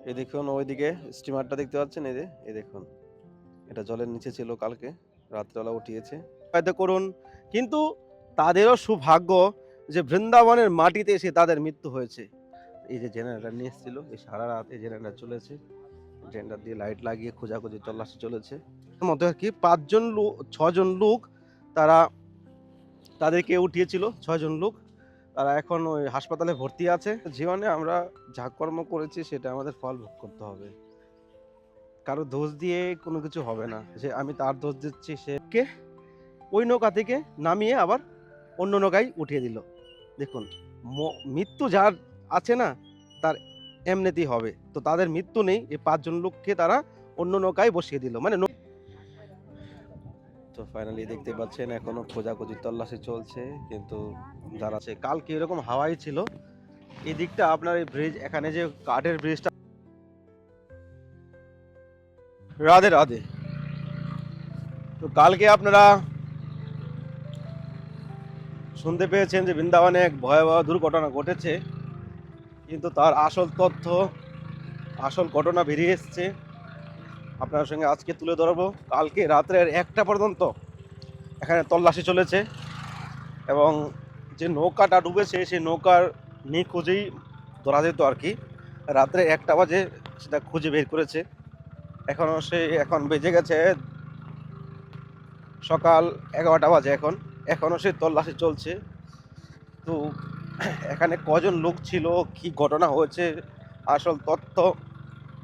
এই দেখুন ওইদিকে স্টিমারটা দেখতে পাচ্ছেন, এই দেখুন এটা জলের নিচে ছিল, কালকে রাত্রেবেলা উঠিয়েছে। হয়তো করুন, কিন্তু তাদেরও সৌভাগ্য যে বৃন্দাবনের মাটিতে এসে তাদের মৃত্যু হয়েছে। এই যে জেনারেটর নিয়ে এসেছিল, এই সারা রাত এই জেনারেটর চলেছে, জেনারেটর দিয়ে লাইট লাগিয়ে খোঁজাখুঁজি তল্লাশি চলেছে। মতো আর কি 6জন লোক তারা তাদেরকে উঠিয়েছিল, 6জন লোক। তারা এখন ওই হাসপাতালে ভর্তি আছে। জীবনে আমরা যা কর্ম করেছি সেটা আমাদের ফল ভোগ করতে হবে। কারো দোষ দিয়ে কোনো কিছু হবে না, যে আমি তার দোষ দিচ্ছি, সে কে ওই নৌকা থেকে নামিয়ে আবার অন্য নৌকায় উঠিয়ে দিল। দেখুন, মৃত্যু যার আছে না, তার এমনিতেই হবে। তো তাদের মৃত্যু নেই, এই 5জন লোককে তারা অন্য নৌকায় বসিয়ে দিল, মানে তো ফাইনালি দেখতে পাচ্ছেন এখনো খোঁজাখুঁজি তল্লাশি চলছে, কিন্তু যারা আছে কালকে এরকম হাওয়াই ছিল। এই দিকটা আপনার এই ব্রিজ, এখানে যে কাঠের ব্রিজটা, রাধে রাধে। তো কালকে আপনারা শুনতে পেয়েছেন যে বৃন্দাবনে এক ভয়াবহ দুর্ঘটনা ঘটেছে, কিন্তু তার আসল তথ্য, আসল ঘটনা বেরিয়ে এসছে, আপনার সঙ্গে আজকে তুলে ধরবো। কালকে রাত্রের 1টা পর্যন্ত এখানে তল্লাশি চলেছে, এবং যে নৌকাটা ডুবেছে সেই নৌকার নিখোঁজেই ধরা যেত আর কি। রাত্রে 1টা বাজে সেটা খুঁজে বের করেছে। এখন বেজে গেছে সকাল 11টা বাজে, এখনও সেই তল্লাশি চলছে। তো এখানে কজন লোক ছিল, কি ঘটনা হয়েছে, আসল তথ্য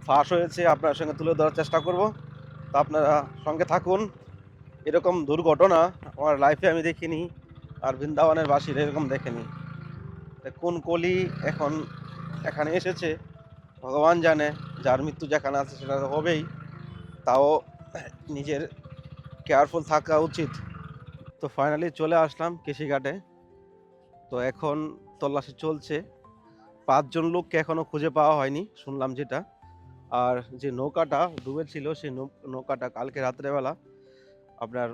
ফাঁস হয়েছে, আপনার সঙ্গে তুলে ধরার চেষ্টা করব। তো আপনারা সঙ্গে থাকুন। এরকম দুর্ঘটনা আমার লাইফে আমি দেখিনি, আর বৃন্দাবনের বাসীরা এরকম দেখেনি। কোন কলি এখন এখানে এসেছে ভগবান জানে। যার মৃত্যু যেখানে আছে সেটা হবেই, তাও নিজের কেয়ারফুল থাকা উচিত। তো ফাইনালি চলে আসলাম কৃষিঘাটে। তো এখন তল্লাশি চলছে, 5জন লোককে এখনো খুঁজে পাওয়া হয়নি শুনলাম যেটা। আর যে নৌকাটা ডুবেছিল সেই নৌকাটা কালকে রাত্রেবেলা আপনার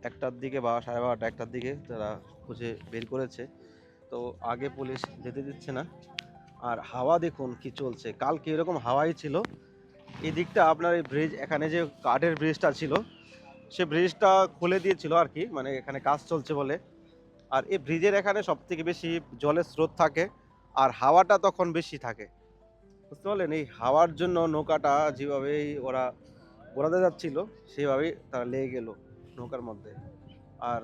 1টার দিকে বা 12:30 1টার দিকে তারা খুঁজে বের করেছে। তো আগে পুলিশ যেতে দিচ্ছে না। আর হাওয়া দেখুন কি চলছে, কালকে এরকম হাওয়াই ছিল। এই দিকটা আপনার এই ব্রিজ, এখানে যে কাঠের ব্রিজটা ছিল সে ব্রিজটা খুলে দিয়েছিল আর কি, মানে এখানে কাজ চলছে বলে। আর এই ব্রিজের এখানে সব থেকে বেশি জলের স্রোত থাকে, আর হাওয়াটা তখন বেশি থাকে, বুঝতে পারলেন। এই হাওয়ার জন্য নৌকাটা যেভাবেই ওরা ঘোরাতে যাচ্ছিল সেইভাবেই তারা লেগে গেল নৌকার মধ্যে। আর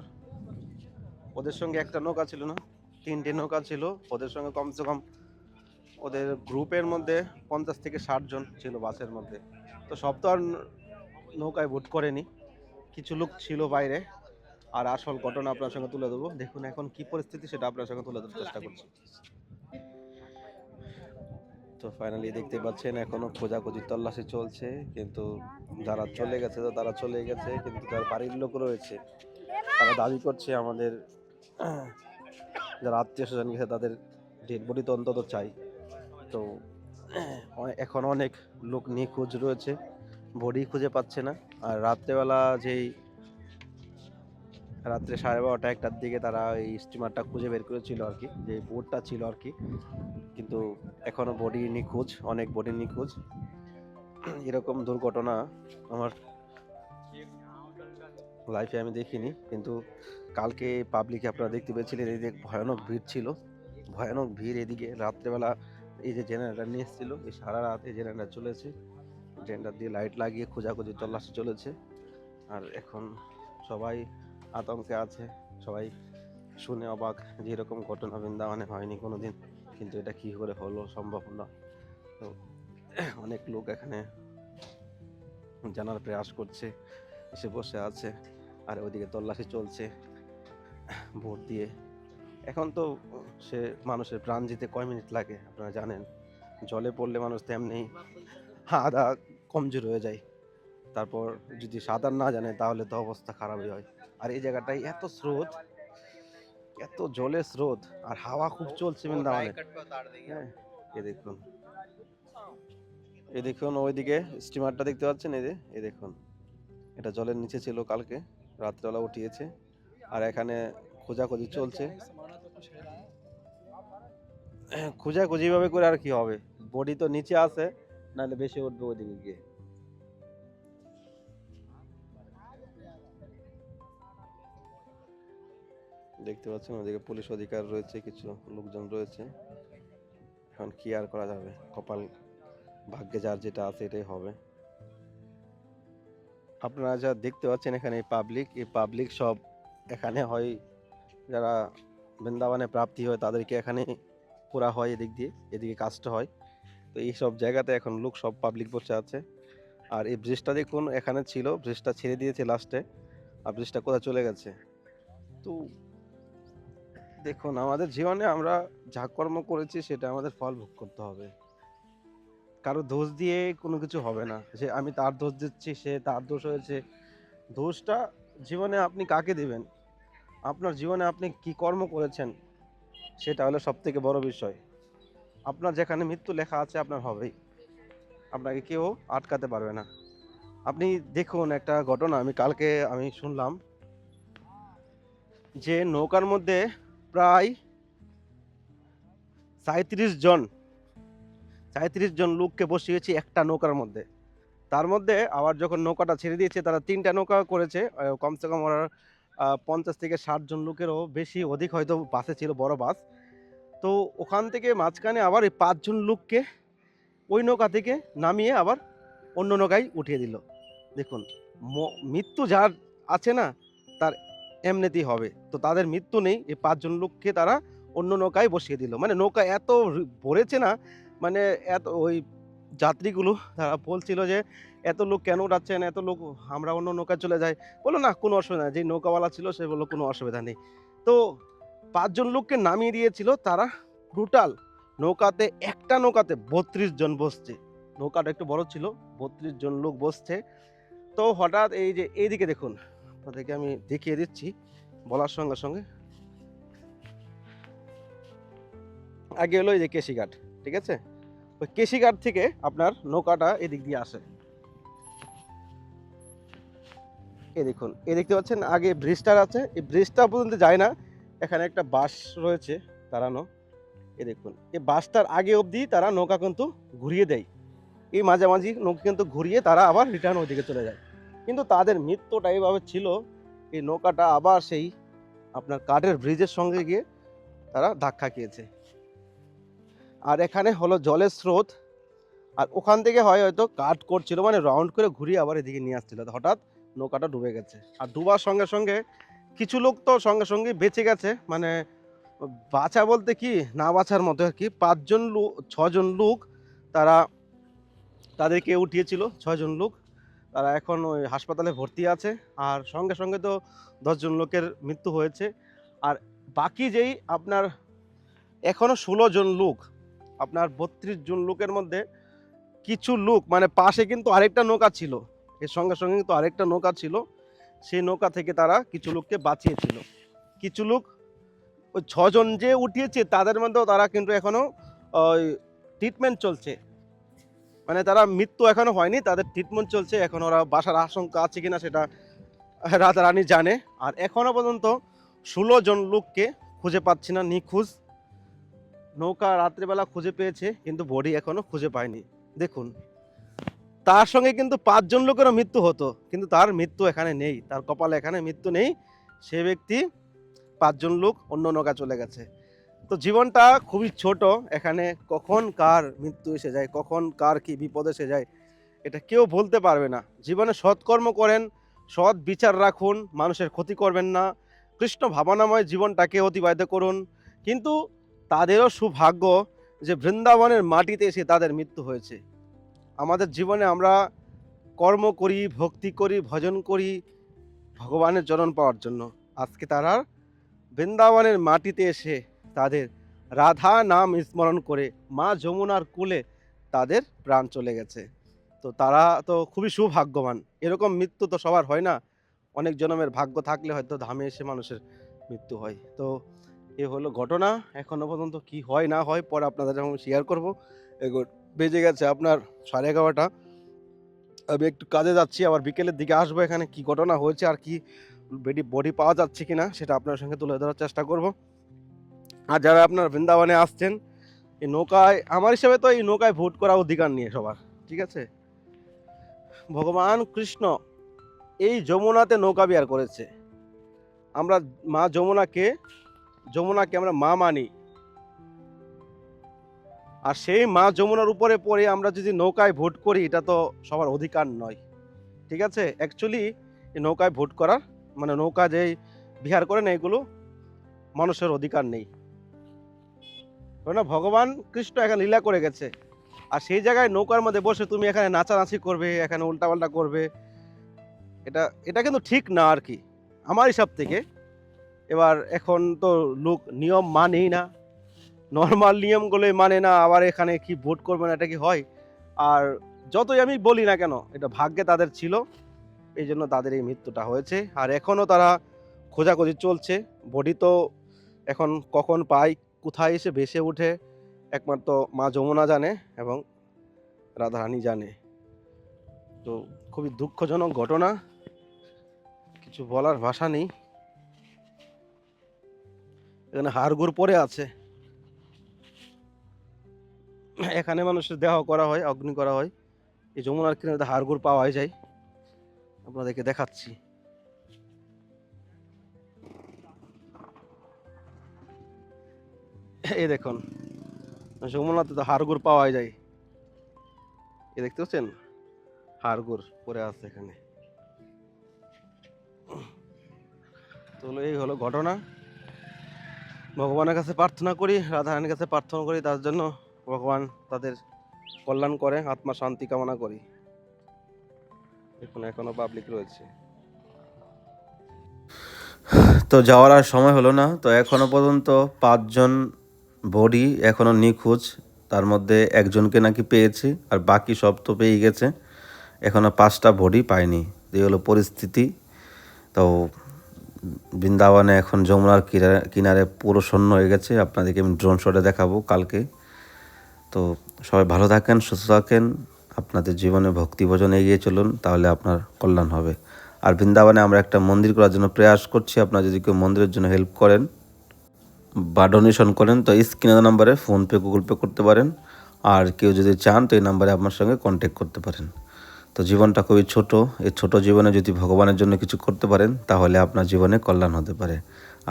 ওদের সঙ্গে একটা নৌকা ছিল না, 3টে নৌকা ছিল ওদের সঙ্গে। কমসে কম ওদের গ্রুপের মধ্যে 50 থেকে 60 জন ছিল বাসের মধ্যে। তো সব তো আর নৌকায় ভোট করেনি, কিছু লোক ছিল বাইরে। আর আসল ঘটনা আপনার সঙ্গে তুলে দেবো। দেখুন এখন কি পরিস্থিতি সেটা আপনার সঙ্গে তুলে ধরার চেষ্টা করছি। তো ফাইনালি দেখতে পাচ্ছেন এখনো খোঁজাখুঁজি তল্লাশি চলছে, কিন্তু যারা চলে গেছে তো তারা চলে গেছে, কিন্তু যার বাড়ির লোক রয়েছে তারা দাবি করছে আমাদের যারা আত্মীয় স্বজন গেছে তাদের ডেড বডি তো অন্তত চাই। তো এখন অনেক লোক নিখোঁজ রয়েছে, বডি খুঁজে পাচ্ছে না। আর রাত্রেবেলা রাত্রে 12:30 1টার দিকে তারা এই স্টিমারটা খুঁজে বের করেছিল আর কি, যে বোটটা ছিল আর কি। কিন্তু এখনো বডি নিখোঁজ, অনেক বডি নিখোঁজ। এরকম দুর্ঘটনা আমার লাইফে আমি দেখিনি, কিন্তু কালকে পাবলিকে আপনারা দেখতে পেয়েছিলেন, এদিকে ভয়ানক ভিড় ছিল, ভয়ানক ভিড়। এদিকে রাত্রেবেলা এই যে জেনারেটর নিয়ে এসেছিল, এই সারা রাত এই জেনারেটর চলেছে, জেনারেটর দিয়ে লাইট লাগিয়ে খোঁজাখুঁজি তল্লাশি চলেছে। আর এখন সবাই আতঙ্কে আছে, সবাই শুনে অবাক যে এরকম ঘটনা বৃন্দাবনে হয়নি কোনোদিন, কিন্তু এটা কি করে হলো, সম্ভব না। তো অনেক লোক এখানে জানার প্রয়াস করছে, এসে বসে আছে। আর ওইদিকে তল্লাশি চলছে ভোট দিয়ে। এখন তো সে মানুষের প্রাণ যেতে কয় মিনিট লাগে আপনারা জানেন। জলে পড়লে মানুষ তেমনি আধা কমজোর হয়ে যায়, তারপর যদি সাঁতার না জানে তাহলে তো অবস্থা খারাপই হয়। আর এই জায়গাটায় এত স্রোত, এত জলের স্রোত, আর হাওয়া খুব চলছে বৃন্দাবনে। হ্যাঁ, এই দেখুন, এই দেখুন ওইদিকে স্টিমারটা দেখতে পাচ্ছেন, এই দেখুন এটা জলের নিচে ছিল, কালকে রাত্রেবেলা উঠিয়েছে। আর এখানে খোঁজাখুঁজি চলছে, খোঁজাখুঁজি ভাবে করে আর কি হবে, বডি তো নিচে আছে, নাহলে বেশি উঠবে ওইদিকে গিয়ে। দেখতে পাচ্ছেন ওদিকে পুলিশ অধিকার রয়েছে, কিছু লোকজন রয়েছে। এখন কি আর করা যাবে, কপাল ভাগ্যে যার যেটা আছে এটাই হবে। আপনারা যা দেখতে পাচ্ছেন এখানে এই পাবলিক সব এখানে হয়, যারা বৃন্দাবনে প্রাপ্তি হয় তাদেরকে এখানে পুরা হয়, এদিক দিয়ে এদিকে কাজটা হয়। তো এই সব জায়গাতে এখন লোক সব পাবলিক বসে আছে। আর এই ব্রিজটা দেখুন এখানে ছিল, ব্রিজটা ছেড়ে দিয়েছে লাস্টে, আর ব্রিজটা কোথায় চলে গেছে। তো দেখুন আমাদের জীবনে আমরা যা কর্ম করেছি সেটা আমাদের ফল ভোগ করতে হবে। কারো দোষ দিয়ে কোনো কিছু হবে না, যে আমি তার দোষ দিচ্ছি সে তার দোষ হয়েছে। দোষটা জীবনে আপনি কাকে দিবেন, আপনার জীবনে আপনি কি কর্ম করেছেন সেটা হলো সব থেকে বড় বিষয়। আপনার যেখানে মৃত্যু লেখা আছে আপনার হবেই, আপনাকে কেউ আটকাতে পারবে না। আপনি দেখুন একটা ঘটনা, কালকে আমি শুনলাম যে নৌকার মধ্যে প্রায় 37 জন লোককে বসিয়েছি একটা নৌকার মধ্যে। তার মধ্যে আবার যখন নৌকাটা ছেড়ে দিয়েছে তারা 3টা নৌকা করেছে, কমসে কম ওরা 50 থেকে 60 জন লোকেরও বেশি অধিক হয়তো বাসে ছিল, বড় বাস। তো ওখান থেকে মাঝখানে আবার এই 5 জন লোককে ওই নৌকা থেকে নামিয়ে আবার অন্য নৌকায় উঠিয়ে দিল। দেখুন মৃত্যু যার আছে না তার এমনিতেই হবে, তো তাদের মৃত্যু নেই, এই 5 জন লোককে তারা অন্য নৌকায় বসিয়ে দিল। মানে নৌকা এত ভরেছে না, মানে এত ওই যাত্রীগুলো তারা বলছিল যে এত লোক কেন উঠাচ্ছেন, এত লোক, আমরা অন্য নৌকায় চলে যাই। বললো না কোনো অসুবিধা নেই, যে নৌকাওয়ালা ছিল সে বললো কোনো অসুবিধা নেই। তো 5 জন লোককে নামিয়ে দিয়েছিল, তারা টোটাল নৌকাতে, একটা নৌকাতে 32 জন বসছে। নৌকাটা একটু বড় ছিল, 32 জন লোক বসছে। তো হঠাৎ এই যে এইদিকে দেখুন, আপনাদেরকে আমি দেখিয়ে দিচ্ছি বলার সঙ্গে সঙ্গে। আগে হলো এই যে কেশিঘাট, ঠিক আছে, ওই কেশিঘাট থেকে আপনার নৌকাটা এদিক দিয়ে আসে। এই দেখুন, এই দেখতে পাচ্ছেন আগে ব্রিজটা আছে, এই ব্রিজটা পর্যন্ত যায় না, এখানে একটা বাস রয়েছে দাঁড়ানো। এই দেখুন এই বাসটার আগে অবধি তারা নৌকা কিন্তু ঘুরিয়ে দেয়, এই মাঝামাঝি নৌকা কিন্তু ঘুরিয়ে তারা আবার রিটার্ন ওইদিকে চলে যায়। কিন্তু তাদের মৃত্যুটা এইভাবে ছিল, এই নৌকাটা আবার সেই আপনার কাঠের ব্রিজের সঙ্গে গিয়ে তারা ধাক্কা খেয়েছে। আর এখানে হলো জলের স্রোত, আর ওখান থেকে হয়তো কাট করছিল, মানে রাউন্ড করে ঘুরিয়ে আবার এদিকে নিয়ে আসছিল, হঠাৎ নৌকাটা ডুবে গেছে। আর ডুবার সঙ্গে সঙ্গে কিছু লোক তো সঙ্গে সঙ্গে বেঁচে গেছে, মানে বাঁচা বলতে কি না বাঁচার মতো আর কি। 6জন লোক তারা, তাদেরকে উঠিয়েছিল 6জন লোক, তারা এখন ওই হাসপাতালে ভর্তি আছে। আর সঙ্গে সঙ্গে তো 10জন লোকের মৃত্যু হয়েছে। আর বাকি যেই আপনার এখনো 16জন লোক, আপনার 32 জন লোকের মধ্যে কিছু লোক, মানে পাশে কিন্তু আরেকটা নৌকা ছিল, এর সঙ্গে সঙ্গে কিন্তু আরেকটা নৌকা ছিল, সেই নৌকা থেকে তারা কিছু লোককে বাঁচিয়েছিল। কিছু লোক ওই 6জন যে উঠিয়েছে তাদের মধ্যেও তারা কিন্তু এখনো ওই ট্রিটমেন্ট চলছে, মানে তারা মৃত্যু এখনো হয়নি, তাদের ট্রিটমেন্ট চলছে। এখন ওরা বাসার আশঙ্কা আছে কিনা সেটা রাজা রানী জানে। আর এখনো পর্যন্ত 16জন লোককে খুঁজে পাচ্ছি না, নিখোঁজ। নৌকা রাত্রিবেলা খুঁজে পেয়েছে কিন্তু বডি এখনো খুঁজে পায়নি। দেখুন তার সঙ্গে কিন্তু 5 জন লোকেরও মৃত্যু হতো, কিন্তু তার মৃত্যু এখানে নেই, তার কপালে এখানে মৃত্যু নেই। সে ব্যক্তি 5 জন লোক অন্য নৌকা চলে গেছে। তো জীবনটা খুবই ছোট, এখানে কখন কার মৃত্যু এসে যায়, কখন কার কি বিপদ এসে যায় এটা কেউ বলতে পারবে না। জীবনে সৎকর্ম করেন, সৎ বিচার রাখুন, মানুষের ক্ষতি করবেন না, কৃষ্ণ ভাবনাময় জীবনটাকে অতিবাহিত করুন। কিন্তু তাদেরও সৌভাগ্য যে বৃন্দাবনের মাটিতে এসে তাদের মৃত্যু হয়েছে। আমাদের জীবনে আমরা কর্ম করি, ভক্তি করি, ভজন করি ভগবানের চরণ পাওয়ার জন্য। আজকে তারা বৃন্দাবনের মাটিতে এসে তাদের রাধা নাম স্মরণ করে মা যমুনার কূলে তাদের প্রাণ চলে গেছে। তো তারা তো খুবই সৌভাগ্যবান, এরকম মৃত্যু তো সবার হয় না, অনেক জন্মের ভাগ্য থাকলে হয়তো ধামে এসে মানুষের মৃত্যু হয়। তো এ হলো ঘটনা, এখনো পর্যন্ত কি হয় না হয় পরে আপনাদের যখন শেয়ার করবো। বেজে গেছে আপনার 11:30, আমি একটু কাজে যাচ্ছি, আবার বিকেলের দিকে আসবো, এখানে কি ঘটনা হয়েছে আর কি বডি পাওয়া যাচ্ছে কিনা সেটা আপনার সঙ্গে তুলে ধরার চেষ্টা করব। আর যারা আপনার বৃন্দাবনে আসছেন এই নৌকায়, আমার হিসাবে তো এই নৌকায় ভোট করা অধিকার নিয়ে সবার, ঠিক আছে। ভগবান কৃষ্ণ এই যমুনাতে নৌকা বিহার করেছে। আমরা মা যমুনাকে আমরা মা মানি। আর সেই মা যমুনার উপরে পড়ে আমরা যদি নৌকায় ভোট করি, এটা তো সবার অধিকার নয়। ঠিক আছে, অ্যাকচুয়ালি নৌকায় ভোট করার মানে নৌকা যেই বিহার করে না, এগুলো মানুষের অধিকার নেই। না, ভগবান কৃষ্ণ এখানে লীলা করে গেছে। আর সেই জায়গায় নৌকার মধ্যে বসে তুমি এখানে নাচানাচি করবে, এখানে উল্টাপাল্টা করবে, এটা এটা কিন্তু ঠিক না আর কি, আমার হিসাব থেকে। এবার এখন তো লোক নিয়ম মানেই না, নর্মাল নিয়মগুলোই মানে না, আবার এখানে কি ভোট করবে না, এটা কি হয়? আর যতই আমি বলি না কেন, এটা ভাগ্যে তাদের ছিল, এই জন্য তাদের এই মৃত্যুটা হয়েছে। আর এখনও তারা খোঁজাখুঁজি চলছে। বডি তো এখন কখন পাই, কোথায় এসে ভেসে উঠে, একমাত্র মা যমুনা জানে এবং রাধারানী জানে। তো খুবই দুঃখজনক ঘটনা, কিছু বলার ভাষা নেই। এখানে হাড়গোড় পড়ে আছে, এখানে মানুষের দেহ করা হয়, অগ্নি করা হয়। এই যমুনার কিনারে হাড়গোড় পাওয়া যায়, আপনাদেরকে দেখাচ্ছি। এই দেখুন, যমুনাতে তো হাড়গোড় পাওয়া যায়, এই দেখতে পাচ্ছেন, হাড়গোড় পড়ে আছে এখানে। তো এই হলো ঘটনা। ভগবানের কাছে প্রার্থনা করি, রাধারানীর কাছে প্রার্থনা করি, তার জন্য ভগবান তাদের কল্যাণ করে, আত্মা শান্তি কামনা করি। এখনো পাবলিক রয়েছে। তো যাওয়ার আর সময় হলো না। তো এখনো পর্যন্ত 5 জন বডি এখনো নিখোঁজ, তার মধ্যে একজনকে নাকি পেয়েছি, আর বাকি সব তো পেয়ে গেছে, এখনো 5টা বডি পায়নি। এই হলো পরিস্থিতি। তো বৃন্দাবনে এখন যমুনার কিনারে পুরো শূন্য হয়ে গেছে, আপনাদেরকে আমি ড্রোন শটে দেখাবো কালকে। তো সবাই ভালো থাকেন, সুস্থ থাকেন, আপনাদের জীবনে ভক্তি ভজন এগিয়ে চলুন, তাহলে আপনার কল্যাণ হবে। আর বৃন্দাবনে আমরা একটা মন্দির করার জন্য প্রয়াস করছি, আপনারা যদি কেউ মন্দিরের জন্য হেল্প করেন বা ডোনেশন করেন, তো স্ক্রিনে নাম্বারে ফোনপে গুগল পে করতে পারেন। আর কেউ যদি চান তো এই নাম্বারে আপনার সঙ্গে কন্ট্যাক্ট করতে পারেন। তো জীবনটা খুবই ছোট, এই ছোট জীবনে যদি ভগবানের জন্য কিছু করতে পারেন, তাহলে আপনার জীবনে কল্যাণ হতে পারে।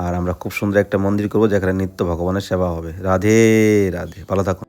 আর আমরা খুব সুন্দর একটা মন্দির করব, যেখানে নিত্য ভগবানের সেবা হবে। রাধে রাধে, ভালো থাকুন।